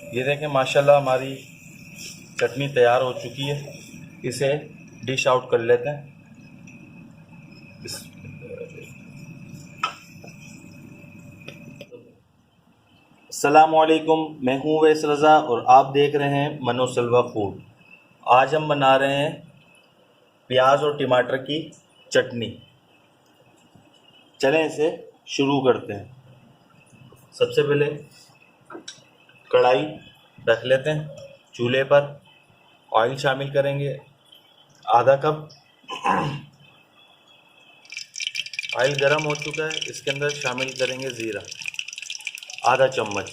ये देखें माशाल्लाह हमारी चटनी तैयार हो चुकी है। इसे डिश आउट कर लेते हैं। अस्सलामुअलैकुम, मैं हूँ वैस रज़ा और आप देख रहे हैं मनोसलवा फूड। आज हम बना रहे हैं प्याज और टमाटर की चटनी। चलें इसे शुरू करते हैं। सबसे पहले कढ़ाई रख लेते हैं चूल्हे पर। ऑयल शामिल करेंगे आधा कप। ऑयल गर्म हो चुका है, इसके अंदर शामिल करेंगे ज़ीरा आधा चम्मच।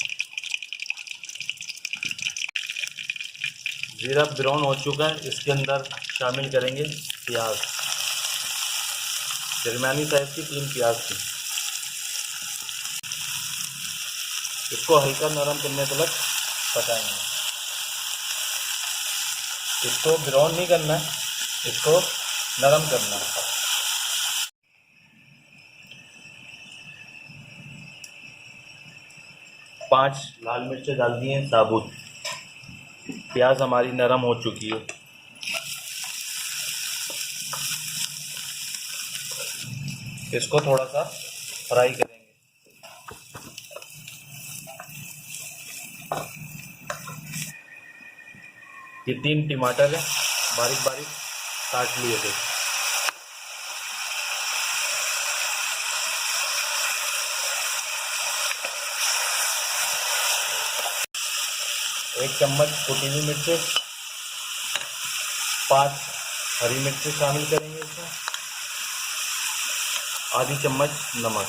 ज़ीरा ब्राउन हो चुका है, इसके अंदर शामिल करेंगे प्याज। दरमियानी साइज़ की 3 प्याज थी। इसको हल्का नरम करने तक पकाएंगे। इसको ब्राउन नहीं करना है, इसको नरम करना है। पाँच लाल मिर्चें डाल दी हैं साबुत। प्याज हमारी नरम हो चुकी है। इसको थोड़ा सा फ्राई करेंगे। ये 3 टमाटर है, बारीक बारीक काट लिए थे। एक चम्मच कुटी हुई मिर्चें, 5 हरी मिर्चें शामिल करेंगे इसमें। आधी चम्मच नमक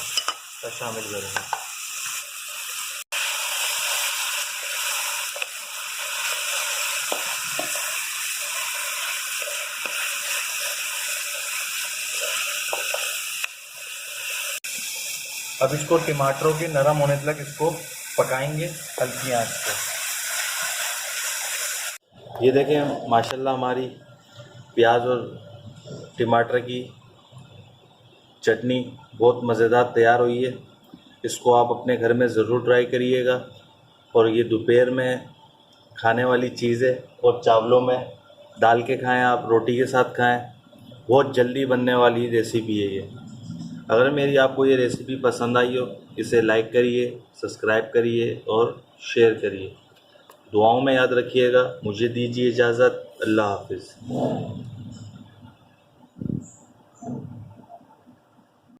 का शामिल करेंगे। अब इसको टमाटरों के नरम होने तक इसको पकाएंगे हल्की आंच पे। ये देखें माशाल्लाह हमारी प्याज और टमाटर की चटनी बहुत मज़ेदार तैयार हुई है। इसको आप अपने घर में ज़रूर ट्राई करिएगा। और ये दोपहर में खाने वाली चीज़ है और चावलों में डाल के खाएं, आप रोटी के साथ खाएं। बहुत जल्दी बनने वाली रेसिपी है ये। अगर मेरी आपको ये रेसिपी पसंद आई हो, इसे लाइक करिए, सब्सक्राइब करिए और शेयर करिए। दुआओं में याद रखिएगा। मुझे दीजिए इजाज़त। अल्लाह हाफ़िज़।